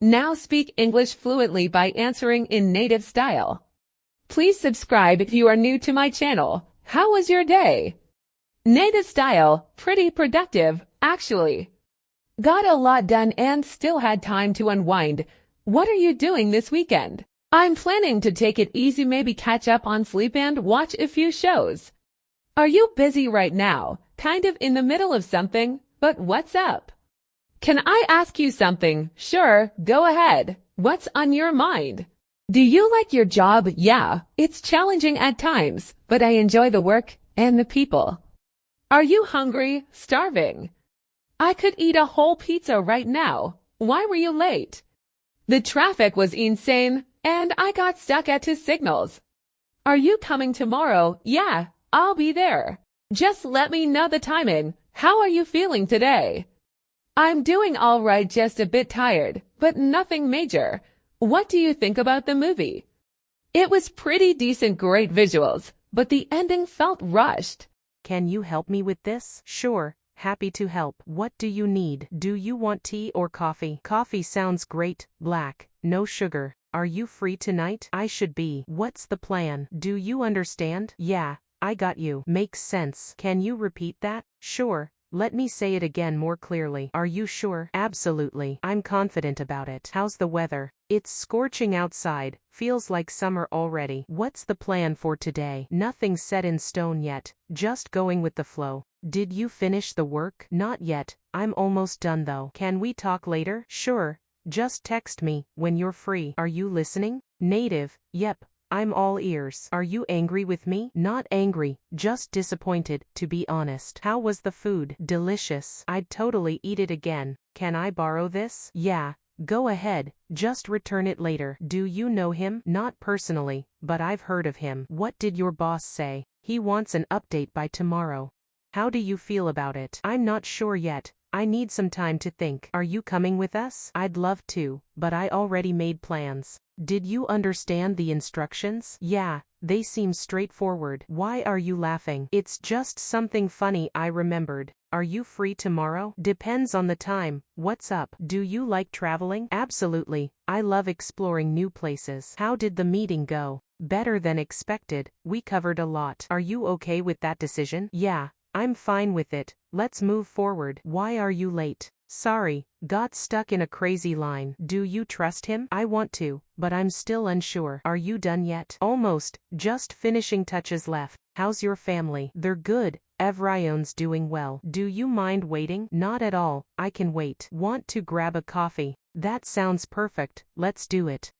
Now speak English fluently by answering in native style. Please subscribe if you are new to my channel. How was your day? Native style, pretty productive, actually. Got a lot done and still had time to unwind. What are you doing this weekend? I'm planning to take it easy, maybe catch up on sleep and watch a few shows. Are you busy right now? Kind of in the middle of something, but what's up? Can I ask you something? Sure, go ahead. What's on your mind? Do you like your job? Yeah, it's challenging at times, but I enjoy the work and the people. Are you hungry? Starving? I could eat a whole pizza right now. Why were you late? The traffic was insane, and I got stuck at 2 signals. Are you coming tomorrow? Yeah, I'll be there. Just let me know the timing. How are you feeling today? I'm doing all right, just a bit tired, but nothing major. What do you think about the movie? It was pretty decent, great visuals, but the ending felt rushed. Can you help me with this? Sure, happy to help. What do you need? Do you want tea or coffee? Coffee sounds great, black, no sugar. Are you free tonight? I should be. What's the plan? Do you understand? Yeah, I got you. Makes sense. Can you repeat that? Sure. Let me say it again more clearly. Are you sure? Absolutely. I'm confident about it. How's the weather? It's scorching outside. Feels like summer already. What's the plan for today? Nothing's set in stone yet. Just going with the flow. Did you finish the work? Not yet. I'm almost done though. Can we talk later? Sure. Just text me when you're free. Are you listening? Native. Yep. I'm all ears. Are you angry with me? Not angry, just disappointed, to be honest. How was the food? Delicious. I'd totally eat it again. Can I borrow this? Yeah, go ahead, just return it later. Do you know him? Not personally, but I've heard of him. What did your boss say? He wants an update by tomorrow. How do you feel about it? I'm not sure yet. I need some time to think. Are you coming with us? I'd love to, but I already made plans. Did you understand the instructions? Yeah, they seem straightforward. Why are you laughing? It's just something funny I remembered. Are you free tomorrow? Depends on the time. What's up? Do you like traveling? Absolutely. I love exploring new places. How did the meeting go? Better than expected. We covered a lot. Are you okay with that decision? Yeah, I'm fine with it. Let's move forward. Why are you late? Sorry, got stuck in a crazy line. Do you trust him? I want to, but I'm still unsure. Are you done yet? Almost, just finishing touches left. How's your family? They're good. Evrion's doing well. Do you mind waiting? Not at all, I can wait. Want to grab a coffee? That sounds perfect, let's do it.